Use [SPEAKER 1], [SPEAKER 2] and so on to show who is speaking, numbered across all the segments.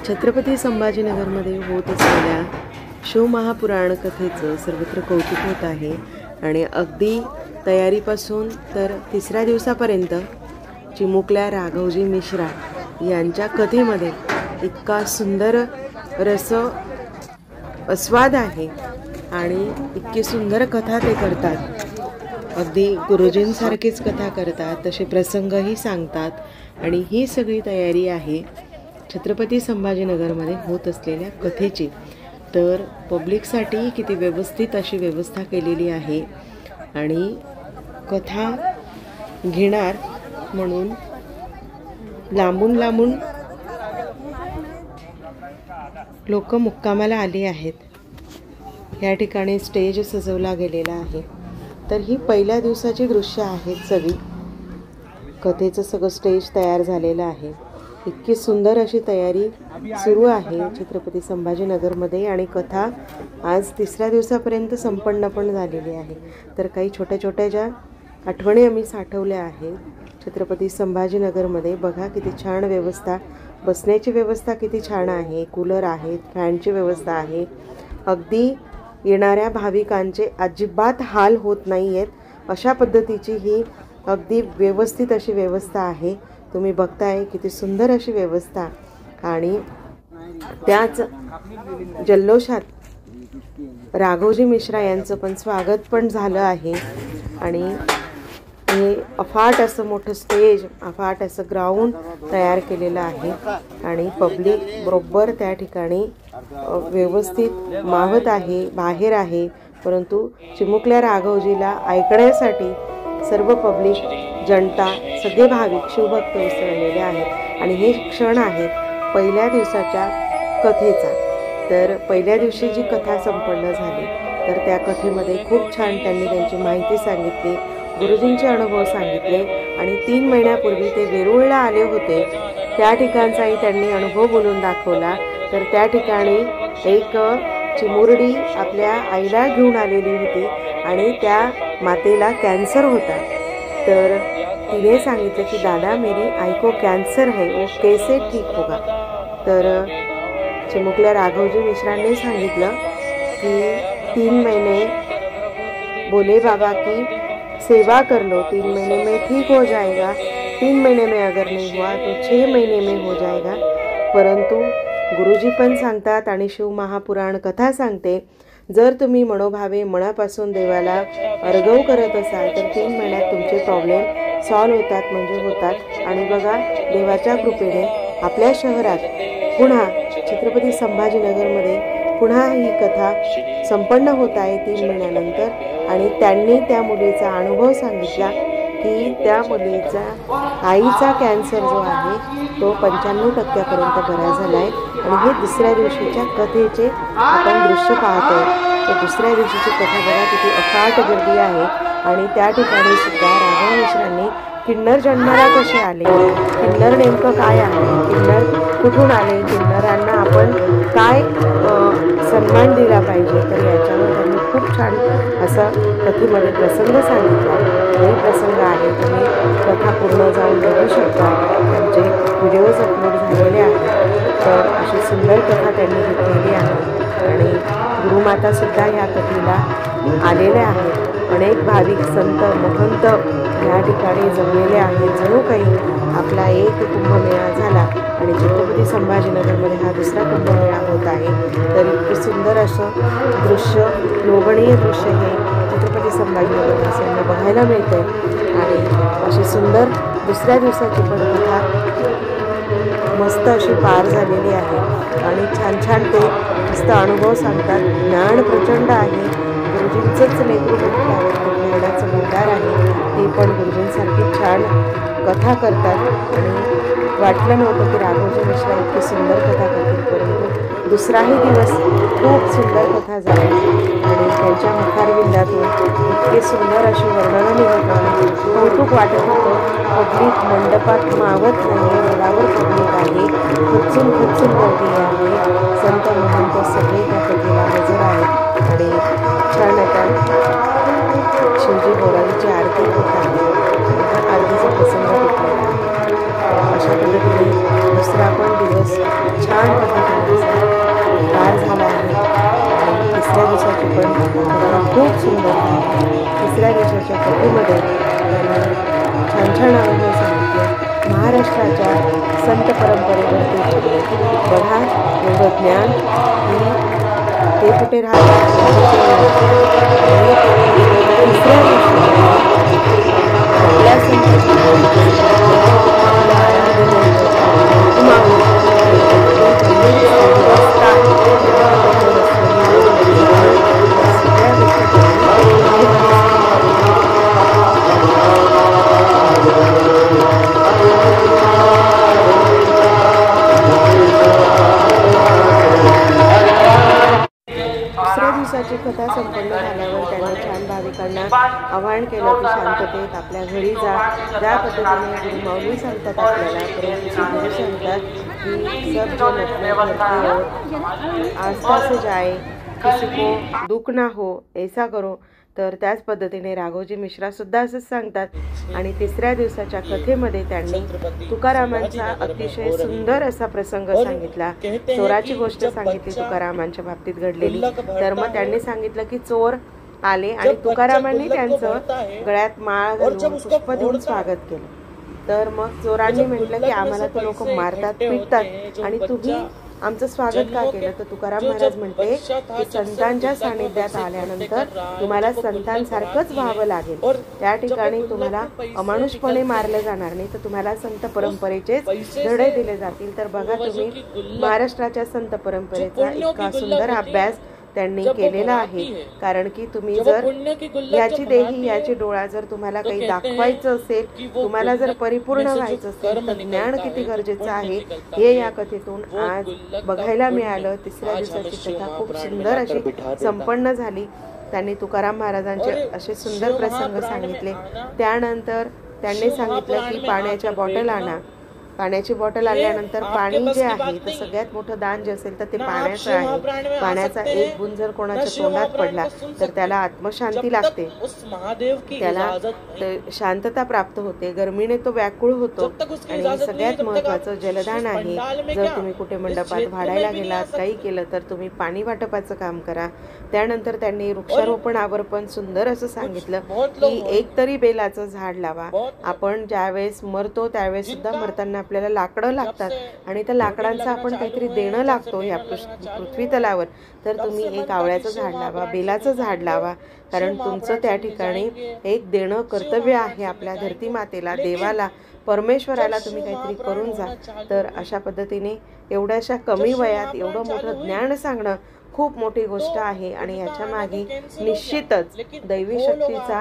[SPEAKER 1] छत्रपती संभाजीनगरमध्ये होत असलेल्या शिवमहापुराण कथेचं सर्वत्र कौतुक होत आहे आणि अगदी तयारीपासून तर तिसऱ्या दिवसापर्यंत चिमुकल्या राघवजी मिश्रा यांच्या कथेमध्ये इतका सुंदर रस आस्वाद आहे आणि इतकी सुंदर कथा ते करतात। अगदी गुरुजींसारखीच कथा करतात, तसे प्रसंगही सांगतात आणि ही सगळी तयारी आहे छत्रपती संभाजीनगरमध्ये होत असलेल्या कथेची। तर पब्लिकसाठी किती व्यवस्थित अशी व्यवस्था केलेली आहे आणि कथा घेणार म्हणून लांबून लांबून लोक मुक्कामाला आली आहेत। या ठिकाणी स्टेज सजवला गेलेला आहे। तर ही पहिल्या दिवसाची दृश्य आहेत सगळी। कथेचं सगळं स्टेज तयार झालेलं आहे। इतकी सुंदर अशी तयारी सुरू आहे छत्रपती संभाजीनगरमध्ये आणि कथा आज तिसऱ्या दिवसापर्यंत संपन्न पण झालेली आहे। तर काही छोट्या छोट्या ज्या आठवणी आम्ही साठवल्या आहेत छत्रपती संभाजीनगरमध्ये, बघा किती छान व्यवस्था, बसण्याची व्यवस्था किती छान आहे, कूलर आहेत, फॅनची व्यवस्था आहे। अगदी येणाऱ्या भाविकांचे अजिबात हाल होत नाही आहेत अशा पद्धतीची ही अगदी व्यवस्थित अशी व्यवस्था आहे। तुम्ही बघताय किती सुंदर अशी व्यवस्था आणि त्याच जल्लोषात राघवजी मिश्रा यांचं पण स्वागत पण झालं आहे आणि हे अफाट असं मोठं स्टेज, अफाट असं ग्राउंड तयार केलेलं आहे आणि पब्लिक बरोबर त्या ठिकाणी व्यवस्थित मावत आहे, बाहेर आहे। परंतु चिमुकल्या राघवजीला ऐकण्यासाठी सर्व पब्लिक, जनता, सगळे भाविक, शिवभक्त उसळलेले आहेत आणि हे क्षण आहेत पहिल्या दिवसाच्या कथेचा। तर पहिल्या दिवशी जी कथा संपन्न झाली तर त्या कथेमध्ये खूप छान त्यांनी त्यांची माहिती सांगितली, गुरुजींचे अनुभव सांगितले आणि 3 महिन्यापूर्वी ते वेरूळला आले होते त्या ठिकाणचाही त्यांनी अनुभव बोलून दाखवला। तर त्या ठिकाणी एक चिमुरडी आपल्या आईला घेऊन आलेली होती आणि त्या मातेला कॅन्सर होता। तर तिने सांगितलं की दादा मेरी आई को कैंसर है, वो कैसे ठीक होगा। तर चिमुकल्या राघवजी मिश्रांनी सांगितलं की 3 महीने बोले बाबा की सेवा कर लो, 3 महीने में ठीक हो जाएगा, 3 महीने में अगर नहीं हुआ तो 6 महीने में हो जाएगा। परंतु गुरुजी पण सांगतात आणि शिव महापुराण कथा सांगते, जर तुम्ही मनोभावे मनापासून देवाला अर्गव करत असाल तर 3 महिन्यात तुमचे प्रॉब्लेम सॉल्व होतात, म्हणजे होतात। आणि बघा देवाच्या कृपेने आपल्या शहरात पुन्हा छत्रपती संभाजीनगरमध्ये पुन्हा ही कथा संपन्न होत आहे 3 महिन्यानंतर आणि त्यांनी त्या मुलीचा अनुभव सांगितला की त्या मुलीचा आईचा कॅन्सर जो आहे तो 95% बरा झाला आहे आणि हे दुसऱ्या दिवशीच्या कथेचे आपण दृश्य पाहतोय। तर दुसऱ्या दिवशीची कथा बघा किती अफाट गर्दी आहे आणि त्या ठिकाणी सुद्धा राघव मिश्रांनी किन्नर जन्माला कसे आले, किन्नर नेमकं काय आहे, किन्नर कुठून आले, किन्नरांना आपण काय सन्मान दिला पाहिजे, तर याच्यावर त्यांनी खूप छान असा कथेमध्ये प्रसंग सांगितला। हे प्रसंग आहे, तुम्ही कथा पूर्ण जाऊन बघू शकता, त्यांचे व्हिडिओज अपलोड झालेले आहेत। तर अशी सुंदर कथा त्यांनी घेतलेली आहे आणि गुरुमातासुद्धा ह्या कथेला आलेल्या आहेत। अनेक भाविक, संत, महंत या ठिकाणी जमलेले आहेत। जणू काही आपला एक कुंभमेळा झाला आणि छत्रपती संभाजीनगरमध्ये हा दुसरा कुंभमेळा होत आहे। तर इतके सुंदर असं दृश्य, लोभनीय दृश्य हे छत्रपती संभाजीनगरवासियांना बघायला मिळते आणि अशी सुंदर दुसऱ्या दिवसाची पण कथा मस्त अशी पार झालेली आहे आणि छान छान ते मस्त अनुभव सांगतात। ज्ञान प्रचंड आहे, गुरुजींचंच नेतृत्व ज्ञानाचं भंडार आहे, ते पण गुरुजींसारखी छान कथा करतात आणि वाटलं नव्हतं की राघवजी मिश्रा इतकी सुंदर कथा करतील। परंतु दुसराही दिवस खूप सुंदर कथा झाली आणि त्यांच्या मुखारविंदातून इतके सुंदर अशी वर्णनं निघत होती, कौतुक वाटत होतं। पब्लिक मंडपात मावत नाही, मुलावर पब्लिक आहे, खचून खचून गर्दी आहे, संत महंत सगळे त्या कथेला हजर आहेत आणि छान आता शिवजी अंबाजीची आरती होत आहे. आरतीचा प्रसंग टिकलेला आहे. अशा पद्धतीने दुसरा पण दिवस छान पद्धतीने पार झाला आहे. आणि तिसऱ्या दिवसाची पण कथा खूप सुंदर आहे. तिसऱ्या दिवसाच्या कथेमध्ये छान छान अनुभव सांगितले. महाराष्ट्राच्या संत परंपरेवरती बघा एवढं ज्ञान की ते कुठे राहतात. तिसऱ्या दिवशी आपल्या दिवसाची कथा संपन्न झाल्यावर त्यांनी छान भाविकांना आवाहन केलं की शांततेत आपल्या घरी जा. ज्या पद्धतीने गुरु माऊली सांगतात आपल्याला, परंतु गुरु सांगतात की सब जो अपने घर की ओर आस्था से जाए, किसी को दुख ना हो, ऐसा करो. तर त्याच पद्धतीने राघोजी मिश्रा सुद्धा असंच सांगतात. आणि तिसऱ्या दिवसाच्या कथेमध्ये त्यांनी तुकारामांचा अतिशय सुंदर असा प्रसंग सांगितला. चोराची गोष्ट सांगितली तुकारामांच्या बाबतीत घडलेली. तर मग त्यांनी सांगितलं की चोर आले आणि तुकारामांनी त्यांचं गळ्यात माळ घालून पुष्प देऊन स्वागत केलं. तर मग चोरांनी म्हटलं की आम्हाला तर लोक मारतात, पिटतात आणि तुम्ही आमचं स्वागत का केलं. तर तुकाराम महाराज म्हणते की संतांच्या सानिध्यात आल्यानंतर तुम्हाला संतांसारखंच व्हावं लागेल. त्या ठिकाणी तुम्हाला अमानुषपणे मारले जाणार नाही, तर तुम्हाला संत परंपरेचेच धडे दिले जातील. तर बघा तुम्ही महाराष्ट्राच्या संत परंपरेचा इतका सुंदर अभ्यास त्यांनी केलेला आहे. कारण की तुम्ही जर याची देही याची डोळा जर तुम्हाला काही दाखवायचं असेल, तुम्हाला जर परिपूर्ण व्हायचं असेल, तर ज्ञान किती गरजेचं आहे हे या कथेतून आज बघायला मिळालं. तिसऱ्या दिवसाची कथा खूप सुंदर अशी संपन्न झाली. त्यांनी तुकाराम महाराजांचे असे सुंदर प्रसंग सांगितले. त्यानंतर त्यांनी सांगितलं की पाण्याच्या बॉटल आणा. पाण्याची बॉटल आणल्यानंतर पाणी जे आहे तर सगळ्यात मोठं दान जे असेल तर ते पाण्याचं आहे. पाण्याचा एक बुंद जर कोणाच्या तोंडात पडला तर त्याला आत्मशांती लागते, त्याला शांतता प्राप्त होते, गरमीने तो व्याकुळ होतो. आणि सगळ्यात महत्वाचं जलदान आहे. जर तुम्ही कुठे मंडपात भाडायला गेलात, काही केलं तर तुम्ही पाणी वाटपाचं काम करा. त्यानंतर त्यांनी वृक्षारोपणावर पण सुंदर असं सांगितलं की एक तरी बेलाचं झाड लावा. आपण ज्यावेळेस मरतो त्यावेळेस सुद्धा मरताना आपल्याला लाकडं लागतात आणि त्या लाकडांचं आपण काहीतरी देणं लागतो या पृथ्वी तलावर. तर तुम्ही एक आवळ्याचं झाड लावा, बेलाचं झाड लावा. कारण तुमचं त्या ठिकाणी एक देणं कर्तव्य आहे आपल्या धरती मातेला, देवाला, परमेश्वराला तुम्ही काहीतरी करून जा. तर अशा पद्धतीने एवढ्याशा कमी वयात एवढं मोठं ज्ञान सांगणं खूप मोठी गोष्ट आहे. आणि याच्या मागे निश्चितच दैवी शक्तीचा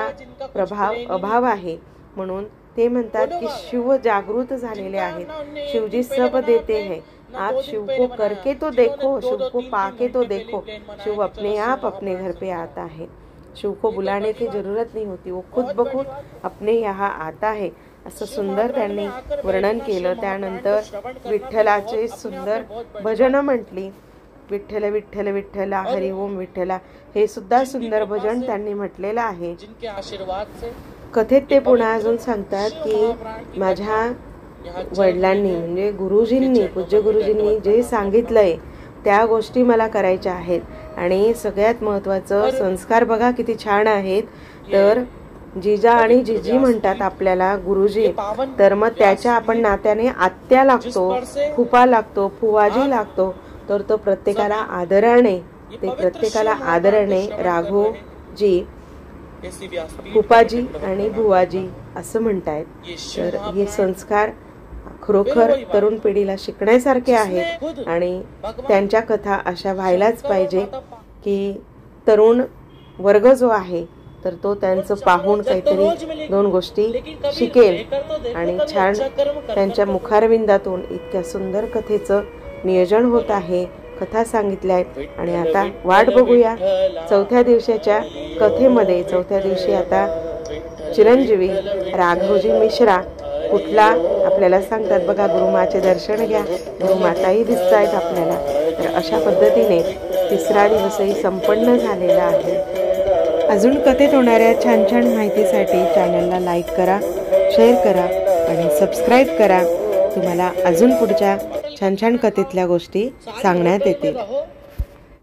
[SPEAKER 1] अभाव आहे. म्हणून ते म्हणतात की शिव जागृत झालेले आहेत. शिवजी सब देते हैं, आप शिव को करके तो देखो, शिव को पाके तो देखो. शिव अपने आप अपने घर पे आता है. शिव को बुलाने की जरूरत नहीं होती, वो खुद बखुद अपने यहाँ आता है. असं सुंदर त्यांनी वर्णन केलं. त्यानंतर विठ्ठलाचे सुंदर भजन म्हटली. विठ्ठल विठ्ठल विठ्ठला, हरि ओम विठ्ठला, हे सुद्धा सुंदर भजन त्यांनी म्हटलेलं आहे. कथेत ते पुन्हा अजून सांगतात की माझ्या वडिलांनी म्हणजे गुरुजींनी, पूज्य गुरुजींनी जे सांगितलंय त्या गोष्टी मला करायच्या आहेत. आणि सगळ्यात महत्त्वाचं संस्कार बघा किती छान आहेत. तर जिजा आणि जिजी म्हणतात आपल्याला गुरुजी, तर मग त्याच्या आपण नात्याने आत्या लागतो, फुफा लागतो, फुवाजी लागतो. तर तो प्रत्येकाला आदराने राघोजी, फुफाजी आणि बुवाजी असं म्हणतायत. तर हे संस्कार खरोखर तरुण पिढीला शिकण्यासारखे आहेत आणि त्यांच्या कथा अशा व्हायलाच पाहिजे की तरुण वर्ग जो आहे तर तो त्यांचं पाहून काहीतरी दोन गोष्टी शिकेल. आणि छान त्यांच्या मुखारविंदातून इतक्या सुंदर कथेचं नियोजन होत आहे, कथा सांगितल्या आहेत. आणि आता वाट बघूया चौथ्या दिवसाच्या कथेमध्ये. चौथ्या दिवशी आता चिरंजीवी राघोजी मिश्रा कुठला आपल्याला सांगतात बघा. गुरुमाचे दर्शन घ्या, गुरुमाताही दिसत आहेत आपल्याला. तर अशा पद्धतीने तिसरा दिवसही संपन्न झालेला आहे. अजून कथेत होणाऱ्या छान छान माहितीसाठी चॅनलला लाईक करा, शेअर करा आणि सबस्क्राईब करा. तुम्हाला अजून पुढच्या छान छान कथेतल्या गोष्टी सांगण्यात येतील.